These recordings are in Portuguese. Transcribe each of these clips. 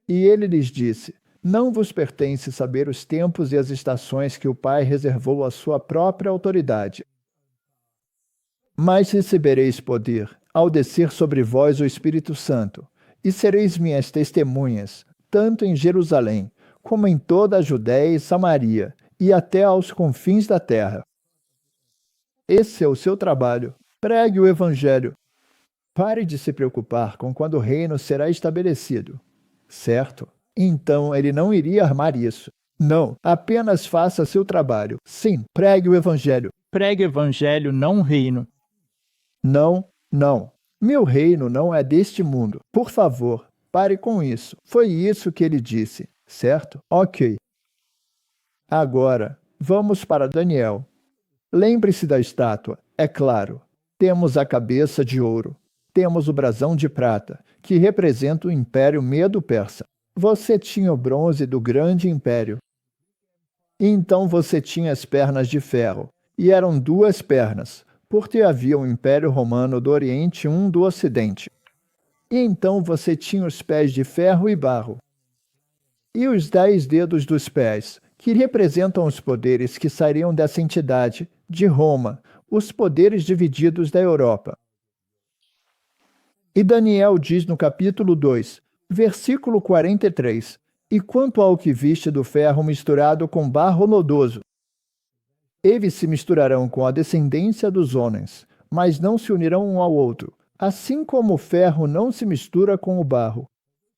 E ele lhes disse: Não vos pertence saber os tempos e as estações que o Pai reservou à sua própria autoridade. Mas recebereis poder, ao descer sobre vós o Espírito Santo, e sereis minhas testemunhas, tanto em Jerusalém, como em toda a Judéia e Samaria, e até aos confins da terra. Esse é o seu trabalho. Pregue o Evangelho. Pare de se preocupar com quando o reino será estabelecido. Certo? Então ele não iria armar isso. Não, apenas faça seu trabalho. Sim, pregue o Evangelho. Pregue o Evangelho, não o reino. Não, não. Meu reino não é deste mundo. Por favor, pare com isso. Foi isso que ele disse, certo? Ok. Agora, vamos para Daniel. Lembre-se da estátua, é claro. Temos a cabeça de ouro. Temos o brasão de prata, que representa o Império Medo-Persa. Você tinha o bronze do grande império. Então você tinha as pernas de ferro, e eram duas pernas, porque havia um Império Romano do Oriente e um do Ocidente. E então você tinha os pés de ferro e barro. E os 10 dedos dos pés, que representam os poderes que sairiam dessa entidade, de Roma, os poderes divididos da Europa. E Daniel diz no capítulo 2, versículo 43, E quanto ao que viste do ferro misturado com barro lodoso, eles se misturarão com a descendência dos homens, mas não se unirão um ao outro, assim como o ferro não se mistura com o barro.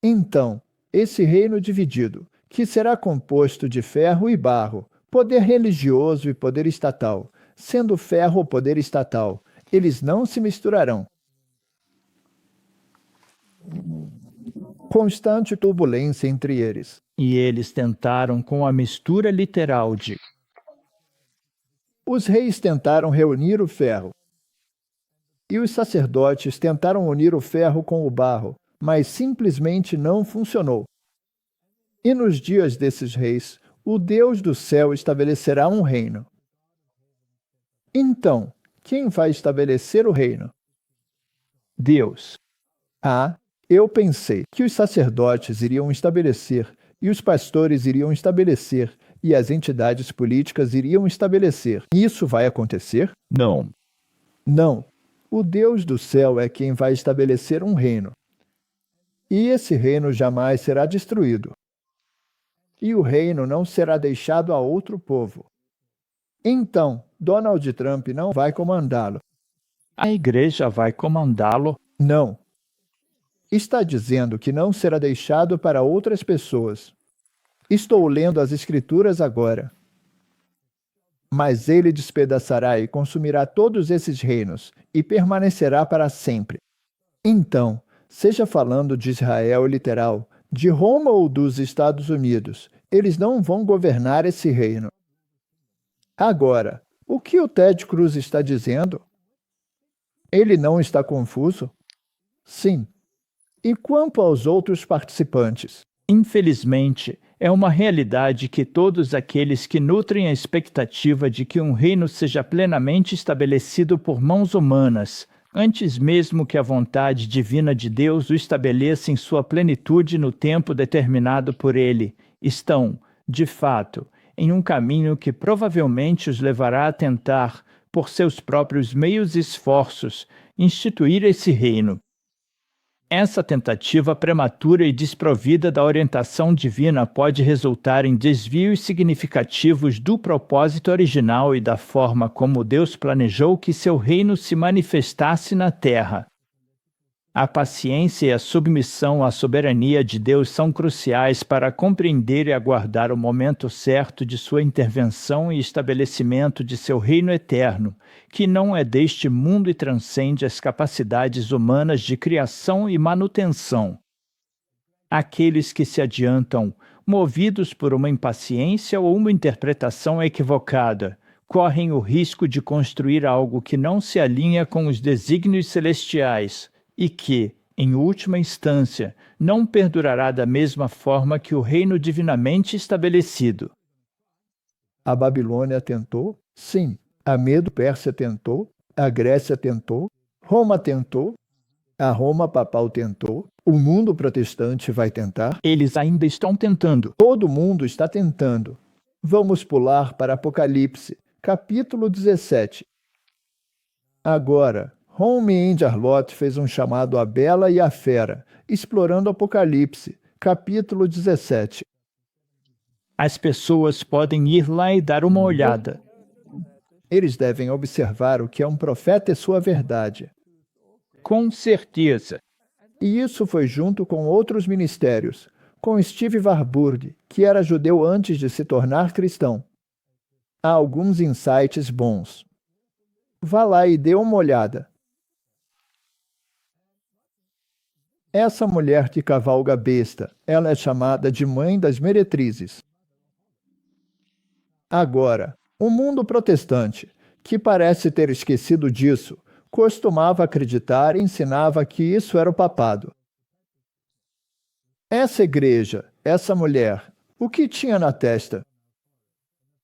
Então, esse reino dividido, que será composto de ferro e barro, poder religioso e poder estatal, sendo ferro o poder estatal, eles não se misturarão. Constante turbulência entre eles. E eles tentaram com a mistura literal de... Os reis tentaram reunir o ferro. E os sacerdotes tentaram unir o ferro com o barro, mas simplesmente não funcionou. E nos dias desses reis, o Deus do céu estabelecerá um reino. Então, quem vai estabelecer o reino? Deus. Eu pensei que os sacerdotes iriam estabelecer, e os pastores iriam estabelecer, e as entidades políticas iriam estabelecer. Isso vai acontecer? Não. Não. O Deus do céu é quem vai estabelecer um reino. E esse reino jamais será destruído. E o reino não será deixado a outro povo. Então, Donald Trump não vai comandá-lo. A igreja vai comandá-lo? Não. Está dizendo que não será deixado para outras pessoas. Estou lendo as Escrituras agora. Mas ele despedaçará e consumirá todos esses reinos, e permanecerá para sempre. Então, seja falando de Israel literal, de Roma ou dos Estados Unidos, eles não vão governar esse reino. Agora, o que o Ted Cruz está dizendo? Ele não está confuso? Sim. E quanto aos outros participantes? Infelizmente, é uma realidade que todos aqueles que nutrem a expectativa de que um reino seja plenamente estabelecido por mãos humanas, antes mesmo que a vontade divina de Deus o estabeleça em sua plenitude no tempo determinado por ele, estão, de fato, em um caminho que provavelmente os levará a tentar, por seus próprios meios e esforços, instituir esse reino. Essa tentativa prematura e desprovida da orientação divina pode resultar em desvios significativos do propósito original e da forma como Deus planejou que seu reino se manifestasse na terra. A paciência e a submissão à soberania de Deus são cruciais para compreender e aguardar o momento certo de sua intervenção e estabelecimento de seu reino eterno, que não é deste mundo e transcende as capacidades humanas de criação e manutenção. Aqueles que se adiantam, movidos por uma impaciência ou uma interpretação equivocada, correm o risco de construir algo que não se alinha com os desígnios celestiais, e que, em última instância, não perdurará da mesma forma que o reino divinamente estabelecido. A Babilônia tentou? Sim. A Medo-Pérsia tentou? A Grécia tentou? Roma tentou? A Roma papal tentou, o mundo protestante vai tentar, Eles ainda estão tentando. todo mundo está tentando. Vamos pular para Apocalipse, capítulo 17. Agora, Holme e Charlotte fez um chamado à Bela e à Fera, explorando Apocalipse, capítulo 17. As pessoas podem ir lá e dar uma olhada. Eles devem observar o que é um profeta e sua verdade. Com certeza. E isso foi junto com outros ministérios, com Steve Warburg, que era judeu antes de se tornar cristão. Há alguns insights bons. Vá lá e dê uma olhada. Essa mulher que cavalga a besta, ela é chamada de mãe das meretrizes. Agora, o mundo protestante, que parece ter esquecido disso, costumava acreditar e ensinava que isso era o papado. Essa igreja, essa mulher, o que tinha na testa?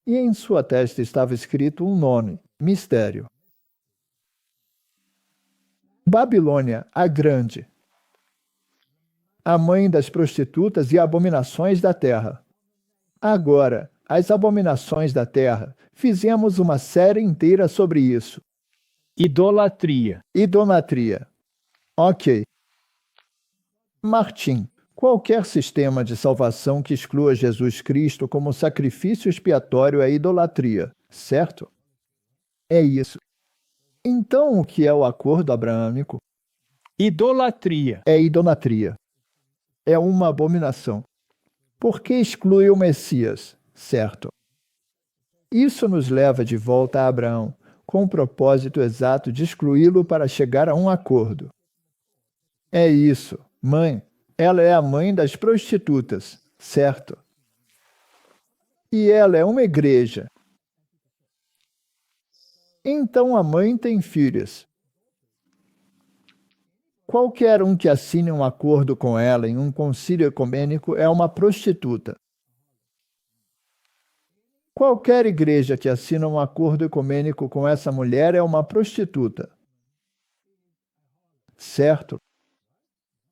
E em sua testa estava escrito um nome, mistério. Babilônia, a Grande. A mãe das prostitutas e abominações da terra. Agora, as abominações da terra, fizemos uma série inteira sobre isso. Idolatria. Idolatria. Ok. Martim, qualquer sistema de salvação que exclua Jesus Cristo como sacrifício expiatório é idolatria, certo? É isso. Então, o que é o acordo abraâmico? Idolatria. É idolatria. É uma abominação. Porque exclui o Messias, certo? Isso nos leva de volta a Abraão, com o propósito exato de excluí-lo para chegar a um acordo. É isso, mãe. Ela é a mãe das prostitutas, certo? E ela é uma igreja. Então a mãe tem filhas. Qualquer um que assine um acordo com ela em um concílio ecumênico é uma prostituta. Qualquer igreja que assina um acordo ecumênico com essa mulher é uma prostituta. Certo?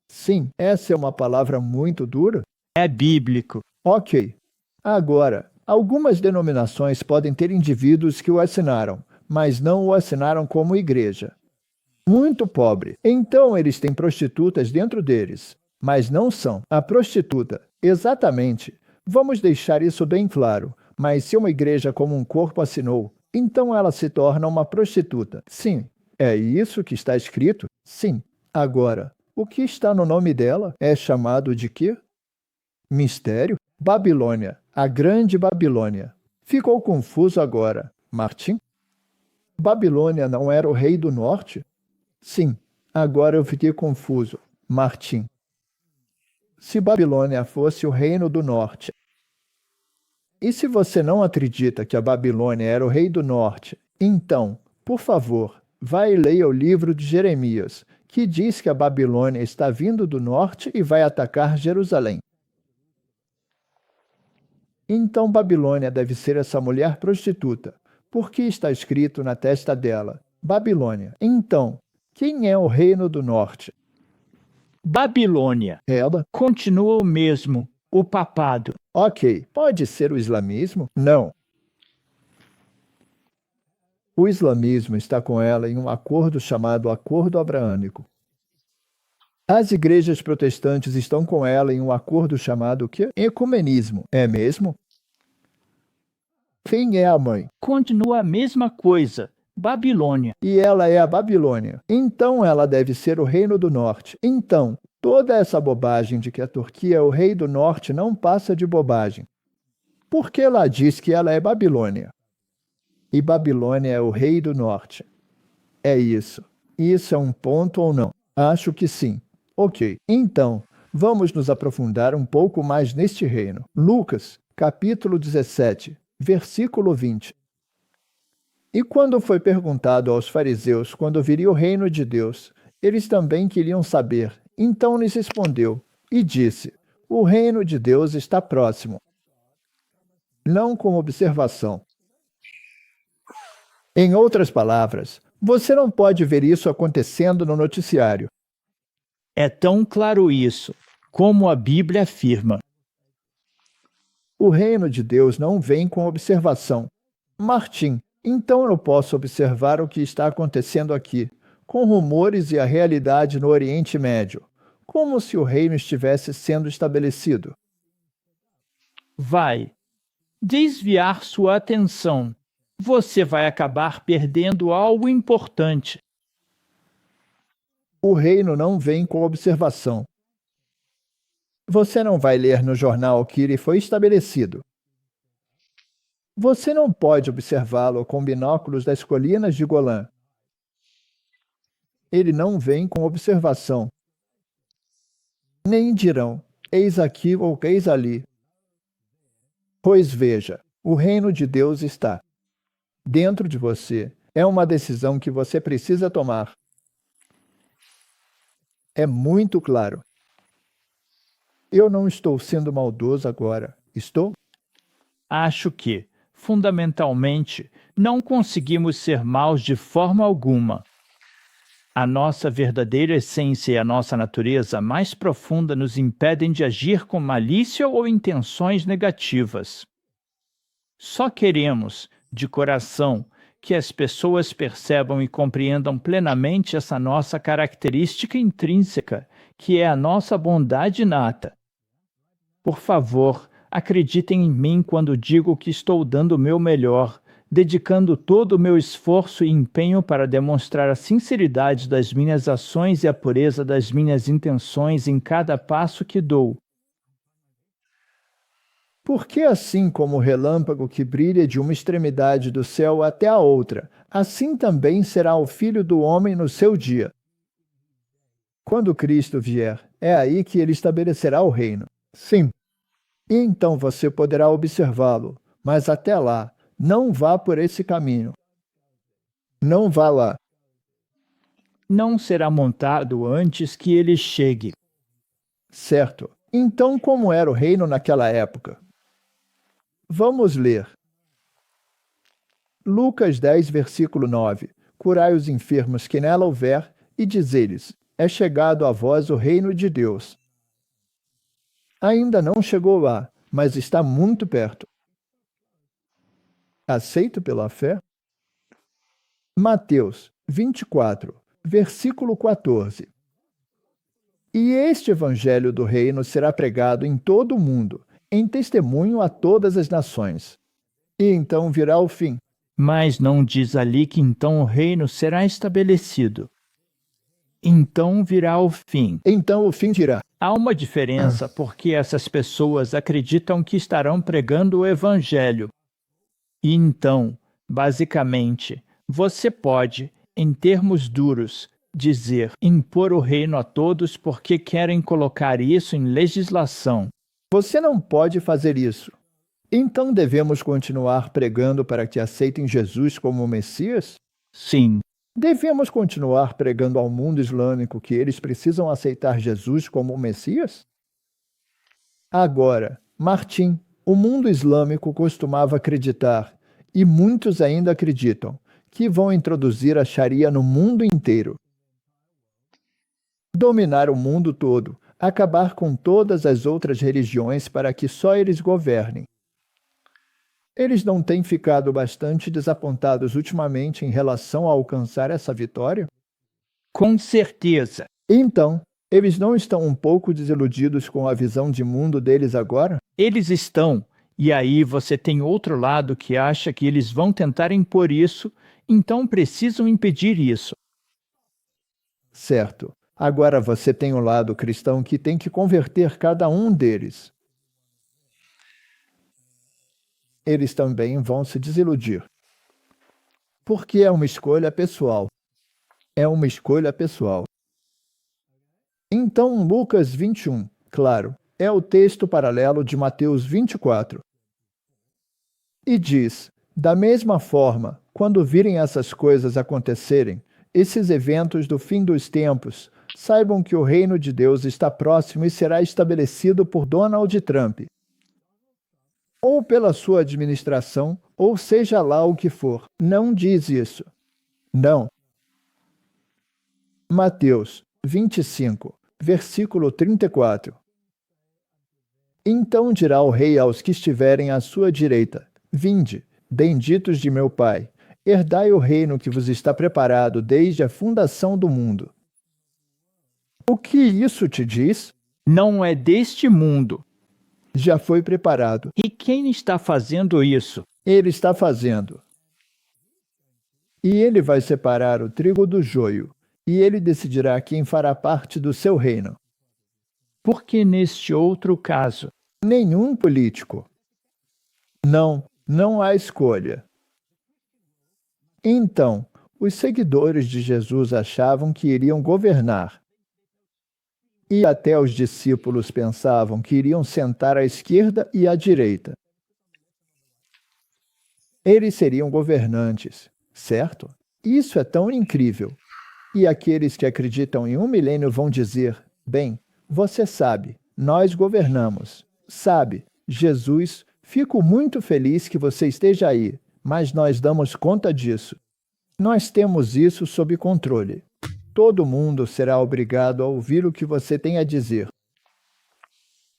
Sim, essa é uma palavra muito dura. É bíblico. Ok. Agora, algumas denominações podem ter indivíduos que o assinaram, mas não o assinaram como igreja. Muito pobre. Então eles têm prostitutas dentro deles, mas não são. A prostituta, exatamente. Vamos deixar isso bem claro. Mas se uma igreja como um corpo assinou, então ela se torna uma prostituta. Sim. É isso que está escrito? Sim. Agora, o que está no nome dela é chamado de quê? Mistério? Babilônia, a Grande Babilônia. Ficou confuso agora, Martim? Babilônia não era o rei do norte? Sim, agora eu fiquei confuso, Martim. Se Babilônia fosse o reino do norte. E se você não acredita que a Babilônia era o rei do norte, então, por favor, vá e leia o livro de Jeremias, que diz que a Babilônia está vindo do norte e vai atacar Jerusalém. Então Babilônia deve ser essa mulher prostituta, porque está escrito na testa dela, Babilônia. Então, quem é o reino do norte? Babilônia. Ela? Continua o mesmo, o papado. Ok, pode ser o islamismo? Não. O islamismo está com ela em um acordo chamado Acordo Abraâmico. As igrejas protestantes estão com ela em um acordo chamado quê? Ecumenismo. É mesmo? Quem é a mãe? Continua a mesma coisa, Babilônia. E ela é a Babilônia. Então ela deve ser o reino do norte. Então, toda essa bobagem de que a Turquia é o rei do norte não passa de bobagem. Porque ela diz que ela é Babilônia. E Babilônia é o rei do norte. É isso. Isso é um ponto ou não? Acho que sim. Ok. Então, vamos nos aprofundar um pouco mais neste reino. Lucas, capítulo 17, versículo 20. E quando foi perguntado aos fariseus quando viria o reino de Deus, eles também queriam saber. Então lhes respondeu e disse: o reino de Deus está próximo. Não com observação. Em outras palavras, você não pode ver isso acontecendo no noticiário. É tão claro isso, como a Bíblia afirma. O reino de Deus não vem com observação. Martim, então eu posso observar o que está acontecendo aqui, com rumores e a realidade no Oriente Médio, como se o reino estivesse sendo estabelecido. Vai desviar sua atenção. Você vai acabar perdendo algo importante. O reino não vem com observação. Você não vai ler no jornal que ele foi estabelecido. Você não pode observá-lo com binóculos das colinas de Golã. Ele não vem com observação. Nem dirão, eis aqui ou eis ali. Pois veja, o reino de Deus está dentro de você. É uma decisão que você precisa tomar. É muito claro. Eu não estou sendo maldoso agora, estou? Acho que, fundamentalmente, não conseguimos ser maus de forma alguma. A nossa verdadeira essência e a nossa natureza mais profunda nos impedem de agir com malícia ou intenções negativas. Só queremos, de coração, que as pessoas percebam e compreendam plenamente essa nossa característica intrínseca, que é a nossa bondade inata. Por favor, acreditem em mim quando digo que estou dando o meu melhor, dedicando todo o meu esforço e empenho para demonstrar a sinceridade das minhas ações e a pureza das minhas intenções em cada passo que dou. Porque assim como o relâmpago que brilha de uma extremidade do céu até a outra, assim também será o Filho do Homem no seu dia. Quando Cristo vier, é aí que ele estabelecerá o reino. Sim. E então você poderá observá-lo, mas até lá, não vá por esse caminho. Não vá lá. Não será montado antes que ele chegue. Certo. Então, como era o reino naquela época? Vamos ler. Lucas 10, versículo 9. Curai os enfermos que nela houver, e dizeis: é chegado a vós o reino de Deus. Ainda não chegou lá, mas está muito perto. Aceito pela fé? Mateus 24, versículo 14. E este evangelho do reino será pregado em todo o mundo, em testemunho a todas as nações. E então virá o fim. Mas não diz ali que então o reino será estabelecido. Então virá o fim. Então o fim dirá. Há uma diferença porque essas pessoas acreditam que estarão pregando o evangelho. E então, basicamente, você pode, em termos duros, dizer impor o reino a todos porque querem colocar isso em legislação. Você não pode fazer isso. Então devemos continuar pregando para que aceitem Jesus como o Messias? Sim. Devemos continuar pregando ao mundo islâmico que eles precisam aceitar Jesus como o Messias? Agora, Martim, o mundo islâmico costumava acreditar, e muitos ainda acreditam, que vão introduzir a Sharia no mundo inteiro. Dominar o mundo todo, acabar com todas as outras religiões para que só eles governem. Eles não têm ficado bastante desapontados ultimamente em relação a alcançar essa vitória? Com certeza. Então, eles não estão um pouco desiludidos com a visão de mundo deles agora? Eles estão. E aí você tem outro lado que acha que eles vão tentar impor isso, então precisam impedir isso. Certo. Agora você tem o lado cristão que tem que converter cada um deles. Eles também vão se desiludir. Porque é uma escolha pessoal. É uma escolha pessoal. Então, Lucas 21, claro, é o texto paralelo de Mateus 24. E diz: da mesma forma, quando virem essas coisas acontecerem, esses eventos do fim dos tempos, saibam que o reino de Deus está próximo e será estabelecido por Donald Trump. Ou pela sua administração, ou seja lá o que for. Não diz isso. Não. Mateus 25, versículo 34. Então dirá o rei aos que estiverem à sua direita: Vinde, benditos de meu Pai, herdai o reino que vos está preparado desde a fundação do mundo. O que isso te diz? Não é deste mundo. Já foi preparado. E quem está fazendo isso? Ele está fazendo. E ele vai separar o trigo do joio, e ele decidirá quem fará parte do seu reino. Porque neste outro caso, Nenhum político. Não há escolha. Então, os seguidores de Jesus achavam que iriam governar. E até os discípulos pensavam que iriam sentar à esquerda e à direita. Eles seriam governantes, certo? Isso é tão incrível. E aqueles que acreditam em 1 milênio vão dizer: bem, você sabe, nós governamos. Sabe, Jesus, fico muito feliz que você esteja aí, mas nós damos conta disso. Nós temos isso sob controle. Todo mundo será obrigado a ouvir o que você tem a dizer.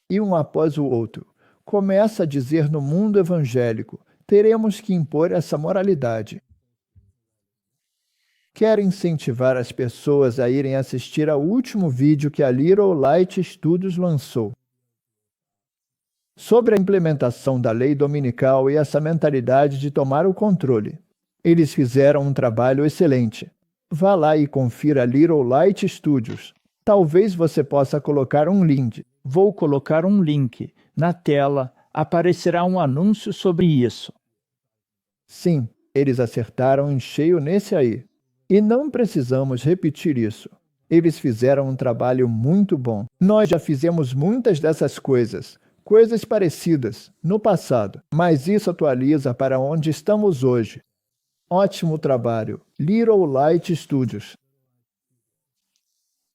E um após o outro, começa a dizer no mundo evangélico: teremos que impor essa moralidade. Quer incentivar as pessoas a irem assistir ao último vídeo que a Little Light Studios lançou sobre a implementação da lei dominical e essa mentalidade de tomar o controle. Eles fizeram um trabalho excelente. Vá lá e confira Little Light Studios. Talvez você possa colocar um link. Vou colocar um link. Na tela aparecerá um anúncio sobre isso. Sim, eles acertaram em cheio nesse aí. E não precisamos repetir isso. Eles fizeram um trabalho muito bom. Nós já fizemos muitas dessas coisas parecidas, no passado, mas isso atualiza para onde estamos hoje. Ótimo trabalho, Little Light Studios.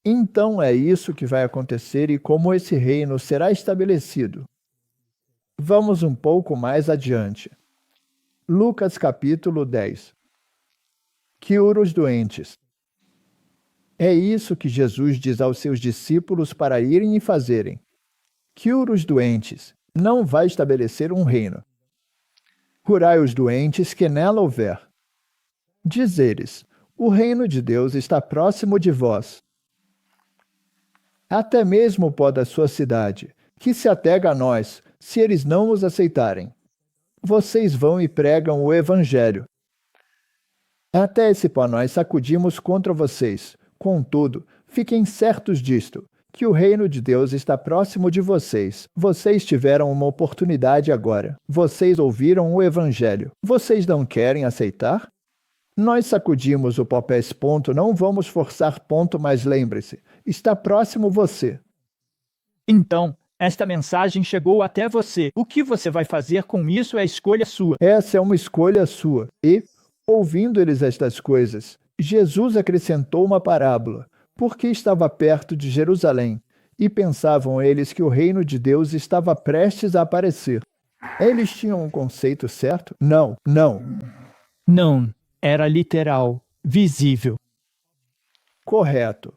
Então é isso que vai acontecer e como esse reino será estabelecido. Vamos um pouco mais adiante. Lucas capítulo 10. Cura os doentes. É isso que Jesus diz aos seus discípulos para irem e fazerem. Cura os doentes, não vai estabelecer um reino. Curai os doentes que nela houver. Diz eles: o reino de Deus está próximo de vós. Até mesmo o pó da sua cidade, que se atega a nós, se eles não os aceitarem. Vocês vão e pregam o evangelho. Até esse pó nós sacudimos contra vocês. Contudo, fiquem certos disto, que o reino de Deus está próximo de vocês. Vocês tiveram uma oportunidade agora. Vocês ouviram o evangelho. Vocês não querem aceitar? Nós sacudimos o papéis ponto, não vamos forçar ponto, mas lembre-se, está próximo você. Então, esta mensagem chegou até você. O que você vai fazer com isso é escolha sua. Essa é uma escolha sua. E, ouvindo eles estas coisas, Jesus acrescentou uma parábola, porque estava perto de Jerusalém, e pensavam eles que o reino de Deus estava prestes a aparecer. Eles tinham um conceito certo? Não. Não, era literal, visível. Correto.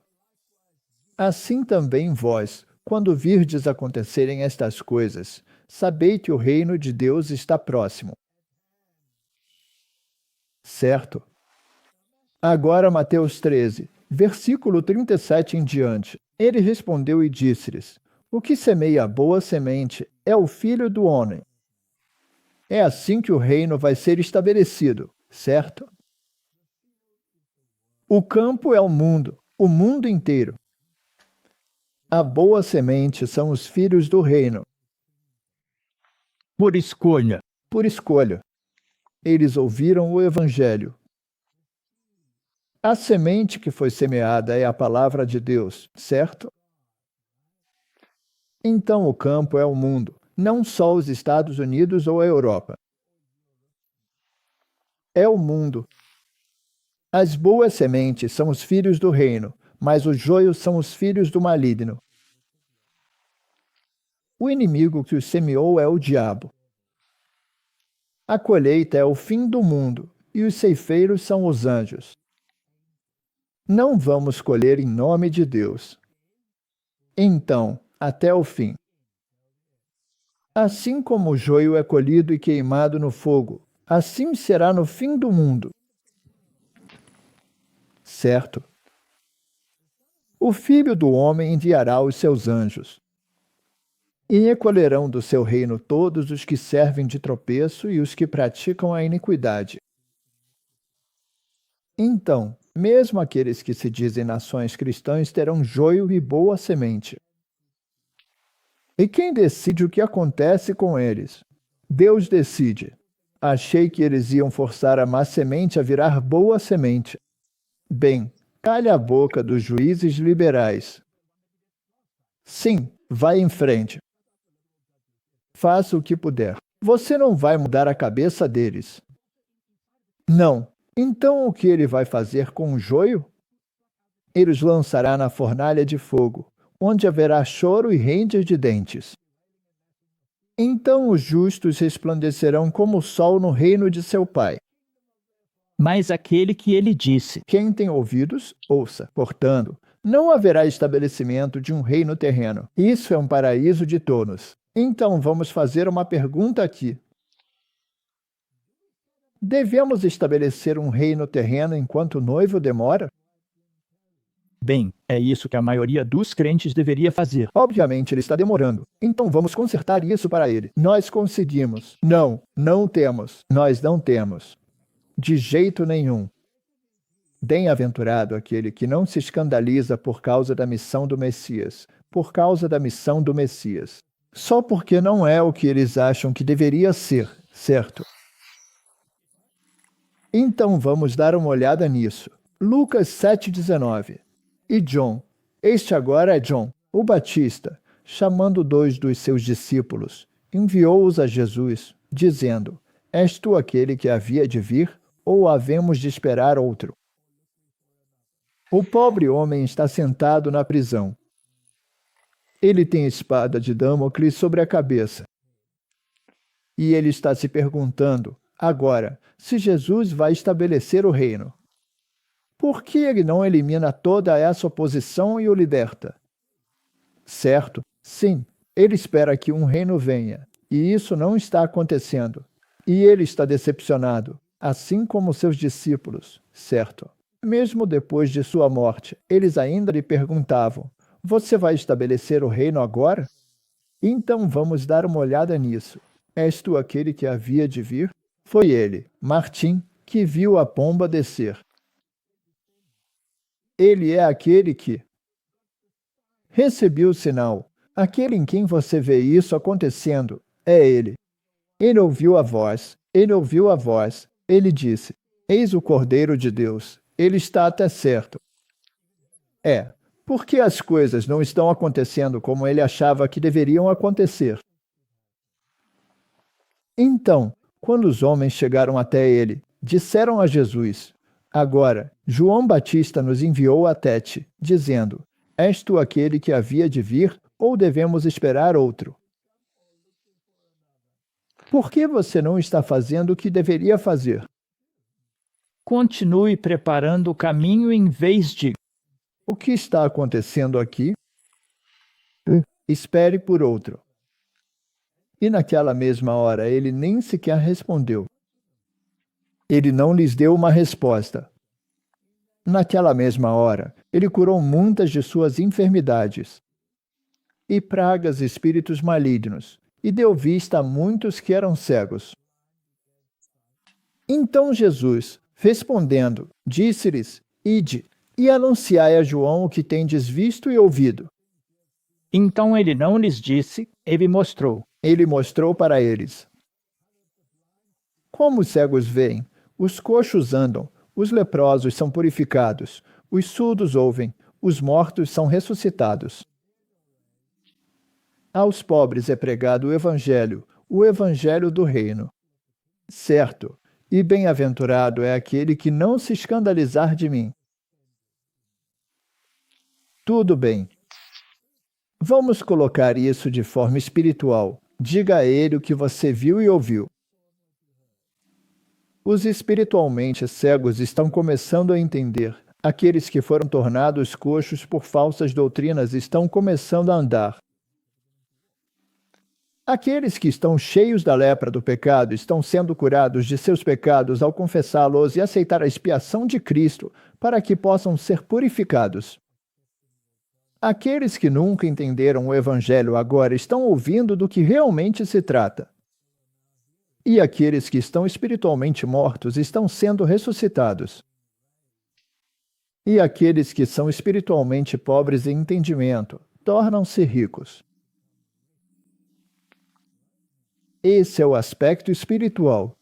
Assim também vós, quando virdes acontecerem estas coisas, sabei que o reino de Deus está próximo. Certo? Agora Mateus 13, versículo 37 em diante. Ele respondeu e disse-lhes: o que semeia a boa semente é o Filho do Homem. É assim que o reino vai ser estabelecido, certo? O campo é o mundo inteiro. A boa semente são os filhos do reino. Por escolha. Por escolha. Eles ouviram o evangelho. A semente que foi semeada é a palavra de Deus, certo? Então o campo é o mundo, não só os Estados Unidos ou a Europa. É o mundo. As boas sementes são os filhos do reino, mas os joios são os filhos do maligno. O inimigo que os semeou é o diabo. A colheita é o fim do mundo, e os ceifeiros são os anjos. Não vamos colher em nome de Deus. Então, até o fim. Assim como o joio é colhido e queimado no fogo, assim será no fim do mundo. Certo? O Filho do Homem enviará os seus anjos, e recolherão do seu reino todos os que servem de tropeço e os que praticam a iniquidade. Então, mesmo aqueles que se dizem nações cristãs terão joio e boa semente. E quem decide o que acontece com eles? Deus decide. Achei que eles iam forçar a má semente a virar boa semente. Bem, calha a boca dos juízes liberais. Sim, vai em frente. Faça o que puder. Você não vai mudar a cabeça deles. Não. Então o que ele vai fazer com o joio? Ele os lançará na fornalha de fogo, onde haverá choro e ranger de dentes. Então os justos resplandecerão como o sol no reino de seu Pai. Mas aquele que ele disse: Quem tem ouvidos, ouça. Portanto, não haverá estabelecimento de um reino terreno. Isso é um paraíso de tolos. Então vamos fazer uma pergunta aqui. Devemos estabelecer um reino terreno enquanto o noivo demora? Bem, é isso que a maioria dos crentes deveria fazer. Obviamente ele está demorando. Então vamos consertar isso para ele. Nós conseguimos. Não, não temos. Nós não temos. De jeito nenhum. Bem-aventurado aquele que não se escandaliza por causa da missão do Messias. Por causa da missão do Messias. Só porque não é o que eles acham que deveria ser, certo? Então vamos dar uma olhada nisso. Lucas 7,19. E John, este agora é John, o Batista, chamando 2 dos seus discípulos, enviou-os a Jesus, dizendo: És tu aquele que havia de vir, ou havemos de esperar outro? O pobre homem está sentado na prisão. Ele tem a espada de Damocles sobre a cabeça. E ele está se perguntando, agora, se Jesus vai estabelecer o reino. Por que ele não elimina toda essa oposição e o liberta? Certo, sim, ele espera que um reino venha, e isso não está acontecendo. E ele está decepcionado, assim como seus discípulos, certo? Mesmo depois de sua morte, eles ainda lhe perguntavam: Você vai estabelecer o reino agora? Então vamos dar uma olhada nisso. És tu aquele que havia de vir? Foi ele, Martim, que viu a pomba descer. Ele é aquele que recebi o sinal. Aquele em quem você vê isso acontecendo é ele. Ele ouviu a voz. Ele disse: Eis o Cordeiro de Deus. Ele está até certo. Porque as coisas não estão acontecendo como ele achava que deveriam acontecer. Então, quando os homens chegaram até ele, disseram a Jesus: Agora, João Batista nos enviou até ti, dizendo: És tu aquele que havia de vir, ou devemos esperar outro? Por que você não está fazendo o que deveria fazer? Continue preparando o caminho em vez de... O que está acontecendo aqui? Espere por outro. E naquela mesma hora ele nem sequer respondeu. Ele não lhes deu uma resposta. Naquela mesma hora, ele curou muitas de suas enfermidades e pragas e espíritos malignos, e deu vista a muitos que eram cegos. Então Jesus, respondendo, disse-lhes: Ide, e anunciai a João o que tendes visto e ouvido. Então ele não lhes disse, ele mostrou. Ele mostrou para eles. Como os cegos veem, os coxos andam, os leprosos são purificados, os surdos ouvem, os mortos são ressuscitados. Aos pobres é pregado o evangelho do reino. Certo, e bem-aventurado é aquele que não se escandalizar de mim. Tudo bem. Vamos colocar isso de forma espiritual. Diga a ele o que você viu e ouviu. Os espiritualmente cegos estão começando a entender. Aqueles que foram tornados coxos por falsas doutrinas estão começando a andar. Aqueles que estão cheios da lepra do pecado estão sendo curados de seus pecados ao confessá-los e aceitar a expiação de Cristo para que possam ser purificados. Aqueles que nunca entenderam o Evangelho agora estão ouvindo do que realmente se trata. E aqueles que estão espiritualmente mortos estão sendo ressuscitados. E aqueles que são espiritualmente pobres em entendimento tornam-se ricos. Esse é o aspecto espiritual.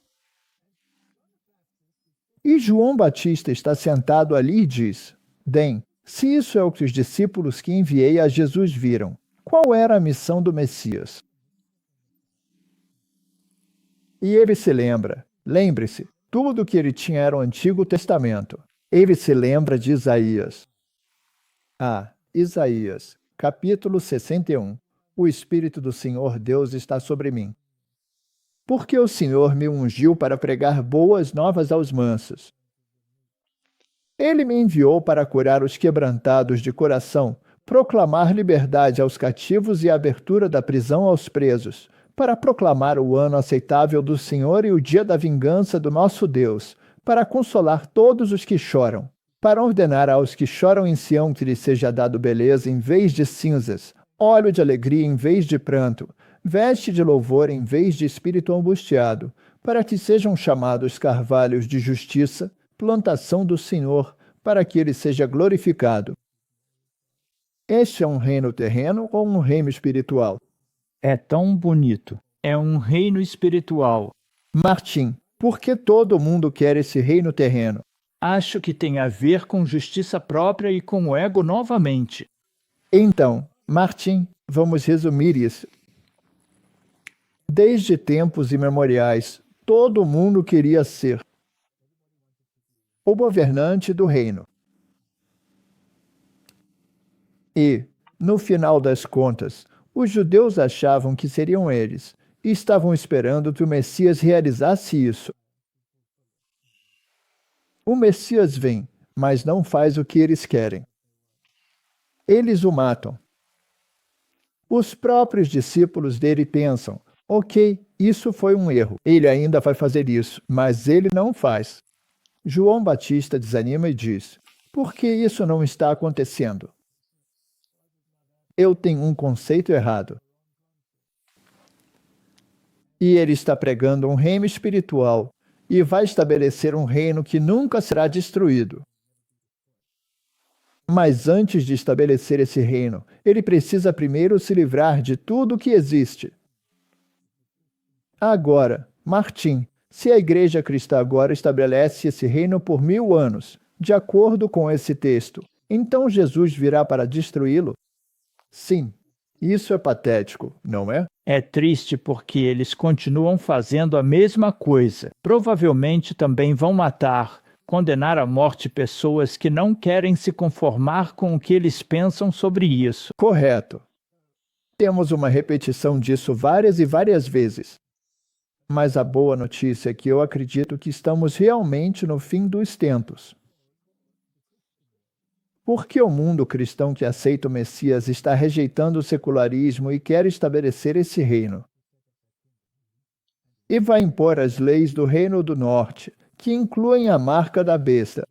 E João Batista está sentado ali e diz: Bem, se isso é o que os discípulos que enviei a Jesus viram, qual era a missão do Messias? E ele se lembra. Lembre-se, tudo o que ele tinha era o Antigo Testamento. Ele se lembra de Isaías. Isaías, capítulo 61. O Espírito do Senhor Deus está sobre mim. Porque o Senhor me ungiu para pregar boas novas aos mansos. Ele me enviou para curar os quebrantados de coração, proclamar liberdade aos cativos e a abertura da prisão aos presos, para proclamar o ano aceitável do Senhor e o dia da vingança do nosso Deus, para consolar todos os que choram, para ordenar aos que choram em Sião que lhes seja dado beleza em vez de cinzas, óleo de alegria em vez de pranto, veste de louvor em vez de espírito angustiado, para que sejam chamados carvalhos de justiça, plantação do Senhor, para que ele seja glorificado. Este é um reino terreno ou um reino espiritual? É tão bonito. É um reino espiritual. Martim, por que todo mundo quer esse reino terreno? Acho que tem a ver com justiça própria e com o ego novamente. Então, Martim, vamos resumir isso. Desde tempos imemoriais, todo mundo queria ser o governante do reino. E, no final das contas, os judeus achavam que seriam eles, e estavam esperando que o Messias realizasse isso. O Messias vem, mas não faz o que eles querem. Eles o matam. Os próprios discípulos dele pensam: ok, isso foi um erro. Ele ainda vai fazer isso, mas ele não faz. João Batista desanima e diz: por que isso não está acontecendo? Eu tenho um conceito errado. E ele está pregando um reino espiritual e vai estabelecer um reino que nunca será destruído. Mas antes de estabelecer esse reino, ele precisa primeiro se livrar de tudo que existe. Agora, Martim, se a Igreja Cristã agora estabelece esse reino por 1000 anos, de acordo com esse texto, então Jesus virá para destruí-lo? Sim, isso é patético, não é? É triste porque eles continuam fazendo a mesma coisa. Provavelmente também vão matar, condenar à morte pessoas que não querem se conformar com o que eles pensam sobre isso. Correto. Temos uma repetição disso várias e várias vezes. Mas a boa notícia é que eu acredito que estamos realmente no fim dos tempos. Porque o mundo cristão que aceita o Messias está rejeitando o secularismo e quer estabelecer esse reino. E vai impor as leis do Reino do Norte, que incluem a marca da besta.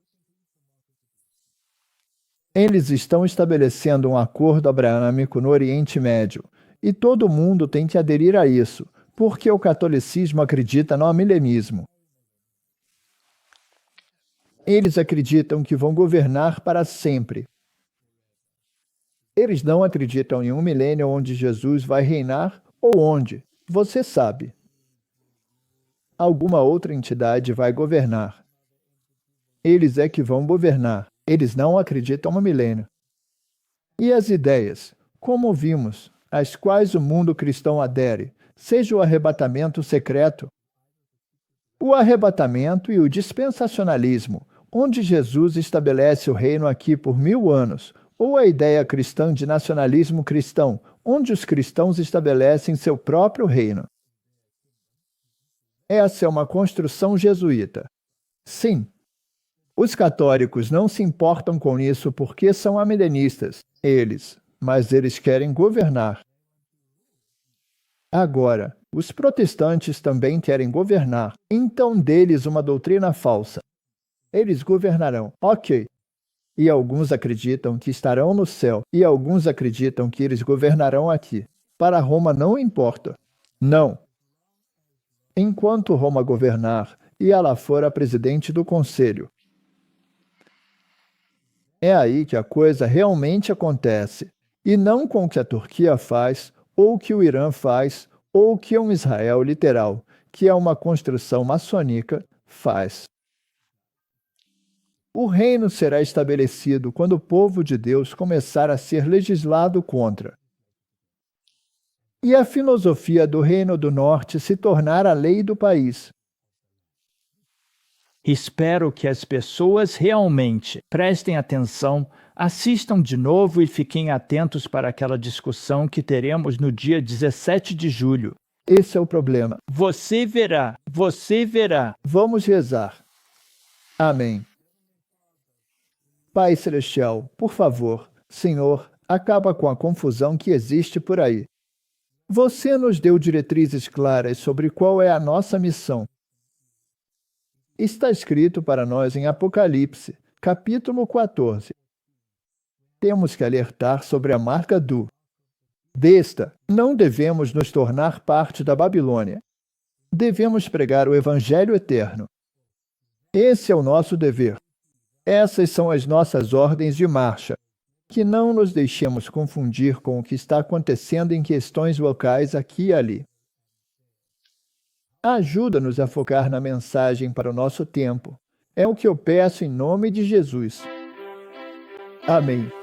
Eles estão estabelecendo um acordo abraâmico no Oriente Médio, e todo mundo tem que aderir a isso, porque o catolicismo acredita no milenismo. Eles acreditam que vão governar para sempre. Eles não acreditam em um milênio onde Jesus vai reinar ou onde, você sabe, alguma outra entidade vai governar. Eles é que vão governar. Eles não acreditam no milênio. E as ideias, como vimos, às quais o mundo cristão adere, seja o arrebatamento secreto, o arrebatamento e o dispensacionalismo, onde Jesus estabelece o reino aqui por 1000 anos, ou a ideia cristã de nacionalismo cristão, onde os cristãos estabelecem seu próprio reino. Essa é uma construção jesuíta. Sim. Os católicos não se importam com isso porque são amilenistas, mas eles querem governar. Agora, os protestantes também querem governar, então deles uma doutrina falsa. Eles governarão, ok. E alguns acreditam que estarão no céu, e alguns acreditam que eles governarão aqui. Para Roma não importa. Não. Enquanto Roma governar, e ela for a presidente do conselho. É aí que a coisa realmente acontece, e não com o que a Turquia faz, ou o que o Irã faz, ou o que um Israel literal, que é uma construção maçônica, faz. O reino será estabelecido quando o povo de Deus começar a ser legislado contra. E a filosofia do Reino do Norte se tornar a lei do país. Espero que as pessoas realmente prestem atenção, assistam de novo e fiquem atentos para aquela discussão que teremos no dia 17 de julho. Esse é o problema. Você verá, você verá. Vamos rezar. Amém. Pai Celestial, por favor, Senhor, acaba com a confusão que existe por aí. Você nos deu diretrizes claras sobre qual é a nossa missão. Está escrito para nós em Apocalipse, capítulo 14. Temos que alertar sobre a marca do besta. Não devemos nos tornar parte da Babilônia. Devemos pregar o Evangelho eterno. Esse é o nosso dever. Essas são as nossas ordens de marcha. Que não nos deixemos confundir com o que está acontecendo em questões locais aqui e ali. Ajuda-nos a focar na mensagem para o nosso tempo. É o que eu peço em nome de Jesus. Amém.